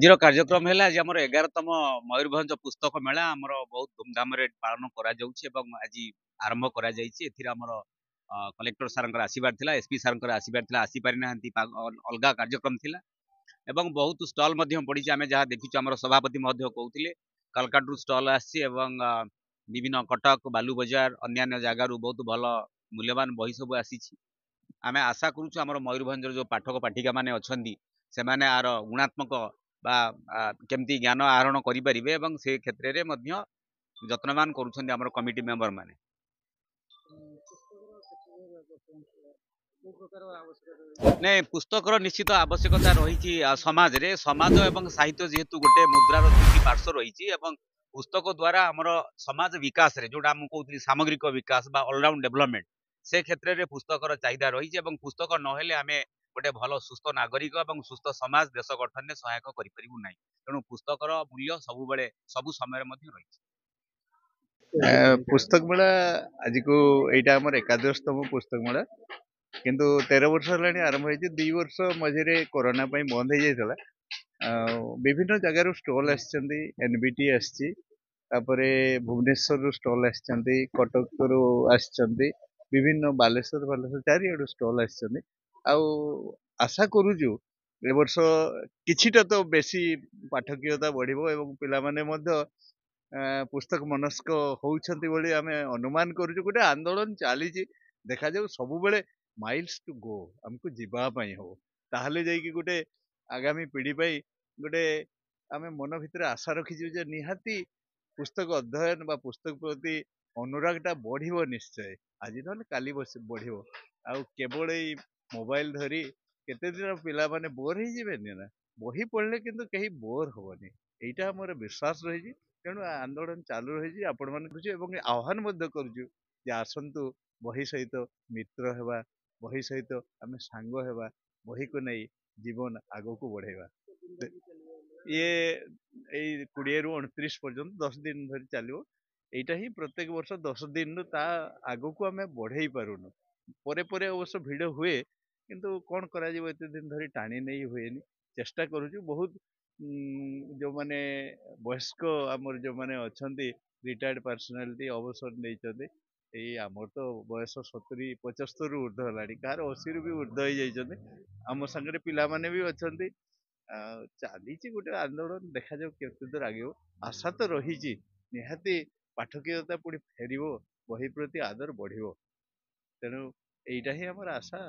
ଆଜିର କାର୍ଯ୍ୟକ୍ରମ ହେଲା ଆଜି ଆମର 11ତମ ମୟୂରଭଞ୍ଜ ପୁସ୍ତକ ମେଳା ଆମର ବହୁତ ଧୁମଧାମରେ ପାଳନ କରାଯାଉଛି ଏବଂ ଆଜି ଆରମ୍ଭ କରାଯାଇଛି। ଏଥିରେ ଆମର କଲେକ୍ଟର ସାର୍ଙ୍କର ଆସିବାର ଥିଲା, ଏସପି ସାର୍ଙ୍କର ଆସିବାର ଥିଲା, ଆସିପାରିନାହାନ୍ତି, ଅଲଗା କାର୍ଯ୍ୟକ୍ରମ ଥିଲା ଏବଂ ବହୁତ ଷ୍ଟଲ୍ ମଧ୍ୟ ପଡ଼ିଛି। ଆମେ ଯାହା ଦେଖିଛୁ ଆମର ସଭାପତି ମଧ୍ୟ କହୁଥିଲେ କାଲକାଟାରୁ ଷ୍ଟଲ୍ ଆସିଛି ଏବଂ ବିଭିନ୍ନ କଟକ ବାଲୁ ବଜାର ଅନ୍ୟାନ୍ୟ ଜାଗାରୁ ବହୁତ ଭଲ ମୂଲ୍ୟବାନ ବହି ସବୁ ଆସିଛି। ଆମେ ଆଶା କରୁଛୁ ଆମର ମୟୂରଭଞ୍ଜର ଯୋଉ ପାଠକ ପାଠିକା ମାନେ ଅଛନ୍ତି ସେମାନେ ଆର ଗୁଣାତ୍ମକ ବା କେମିତି ଜ୍ଞାନ ଆହରଣ କରିପାରିବେ ଏବଂ ସେ କ୍ଷେତ୍ରରେ ମଧ୍ୟ ଯତ୍ନବାନ କରୁଛନ୍ତି ଆମର କମିଟି ମେମ୍ବର ମାନେ। ନାଇଁ, ପୁସ୍ତକର ନିଶ୍ଚିତ ଆବଶ୍ୟକତା ରହିଛି ସମାଜରେ। ସମାଜ ଏବଂ ସାହିତ୍ୟ ଯେହେତୁ ଗୋଟେ ମୁଦ୍ରାର ଦୁଇଟି ପାର୍ଶ୍ୱ ରହିଛି ଏବଂ ପୁସ୍ତକ ଦ୍ୱାରା ଆମର ସମାଜ ବିକାଶରେ ଯୋଉଟା ମୁଁ କହୁଥିଲି ସାମଗ୍ରିକ ବିକାଶ ବା ଅଲରାଉଣ୍ଡ ଡେଭଲପମେଣ୍ଟ ସେ କ୍ଷେତ୍ରରେ ପୁସ୍ତକର ଚାହିଦା ରହିଛି ଏବଂ ପୁସ୍ତକ ନହେଲେ ଆମେ ଗୋଟେ ଭଲ ସୁସ୍ଥ ନାଗରିକ ଏବଂ ସୁସ୍ଥ ସମାଜ ଦେଶ ଗଠନରେ ସହାୟକ କରିପାରିବୁ ନାହିଁ। ତେଣୁ ପୁସ୍ତକର ମୂଲ୍ୟ ସବୁବେଳେ ସବୁ ସମୟରେ ମଧ୍ୟ ରହିଛି। ପୁସ୍ତକ ମେଳା ଆଜିକୁ ଏଇଟା ଆମର ଏକାଦଶତମ ପୁସ୍ତକ ମେଳା, କିନ୍ତୁ 13 ବର୍ଷ ହେଲାଣି ଆରମ୍ଭ ହେଇଛି। 2 ବର୍ଷ ମଝିରେ କରୋନା ପାଇଁ ବନ୍ଦ ହେଇଯାଇଥିଲା। ବିଭିନ୍ନ ଜାଗାରୁ ଷ୍ଟଲ୍ ଆସିଛନ୍ତି, ଏନବିଟି ଆସିଛି, ତାପରେ ଭୁବନେଶ୍ୱରରୁ ଷ୍ଟଲ୍ ଆସିଛନ୍ତି, କଟକରୁ ଆସିଛନ୍ତି, ବିଭିନ୍ନ ବାଲେଶ୍ୱର ଚାରିଆଡୁ ଷ୍ଟଲ୍ ଆସିଛନ୍ତି। ଆଉ ଆଶା କରୁଛୁ ଏ ବର୍ଷ କିଛିଟା ତ ବେଶୀ ପାଠକୀୟତା ବଢିବ ଏବଂ ପିଲାମାନେ ମଧ୍ୟ ପୁସ୍ତକ ମନସ୍କ ହଉଛନ୍ତି ବୋଲି ଆମେ ଅନୁମାନ କରୁଛୁ। ଗୋଟେ ଆନ୍ଦୋଳନ ଚାଲିଛି, ଦେଖାଯାଉ। ସବୁବେଳେ ମାଇଲ୍ସ ଟୁ ଗୋ, ଆମକୁ ଯିବା ପାଇଁ ହବ, ତାହେଲେ ଯାଇକି ଗୋଟେ ଆଗାମୀ ପିଢି ପାଇଁ ଗୋଟେ ଆମେ ମନ ଭିତରେ ଆଶା ରଖିଛୁ ଯେ ନିହାତି ପୁସ୍ତକ ଅଧ୍ୟୟନ ବା ପୁସ୍ତକ ପ୍ରତି ଅନୁରାଗଟା ବଢିବ ନିଶ୍ଚୟ। ଆଜି ନହେଲେ କାଲି ବଢିବ। ଆଉ କେବଳ ଏଇ ମୋବାଇଲ ଧରି କେତେ ଦିନ ପିଲାମାନେ ବୋର ହେଇଯିବେନି ନା? ବହି ପଢିଲେ କିନ୍ତୁ କେହି ବୋର ହବନି, ଏଇଟା ଆମର ବିଶ୍ୱାସ ରହିଛି। ତେଣୁ ଆନ୍ଦୋଳନ ଚାଲୁ ରହିଛି। ଆପଣମାନଙ୍କୁ କରୁଛୁ ଏବଂ ଆହ୍ୱାନ ମଧ୍ୟ କରୁଛୁ ଯେ ଆସନ୍ତୁ, ବହି ସହିତ ମିତ୍ର ହେବା, ବହି ସହିତ ଆମେ ସାଙ୍ଗ ହେବା, ବହିକୁ ନେଇ ଜୀବନ ଆଗକୁ ବଢେଇବା। ଇଏ ଏଇ 20ରୁ 29 ପର୍ଯ୍ୟନ୍ତ 10 ଦିନ ଧରି ଚାଲିବ। ଏଇଟା ହିଁ ପ୍ରତ୍ୟେକ ବର୍ଷ 10 ଦିନରୁ ତା ଆଗକୁ ଆମେ ବଢେଇ ପାରୁନୁ। ପରେ ପରେ ଅବଶ୍ୟ ଭିଡ ହୁଏ, କିନ୍ତୁ କଣ କରାଯିବ, ଏତେ ଦିନ ଧରି ଟାଣି ନେଇ ହୁଏନି। ଚେଷ୍ଟା କରୁଛୁ। ବହୁତ ଯୋଉମାନେ ବୟସ୍କ ଆମର ଯୋଉମାନେ ଅଛନ୍ତି, ରିଟାୟାର୍ଡ ପର୍ସନାଲିଟି ଅବସର ନେଇଛନ୍ତି, ଏଇ ଆମର ତ ବୟସ 70-75ରୁ ଉର୍ଦ୍ଧ୍ୱ ହେଲାଣି, କାହାର 80ରୁ ବି ଉର୍ଦ୍ଧ୍ୱ ହେଇଯାଇଛନ୍ତି। ଆମ ସାଙ୍ଗରେ ପିଲାମାନେ ବି ଅଛନ୍ତି। ଚାଲିଛି ଗୋଟେ ଆନ୍ଦୋଳନ, ଦେଖାଯାଉ କେତେ ଦୂର ଆଗିବ। ଆଶା ତ ରହିଛି ନିହାତି ପାଠକୀୟତା ପୁଣି ଫେରିବ, ବହି ପ୍ରତି ଆଦର ବଢିବ। ତେଣୁ ଏଇଟା ହିଁ ଆମର ଆଶା।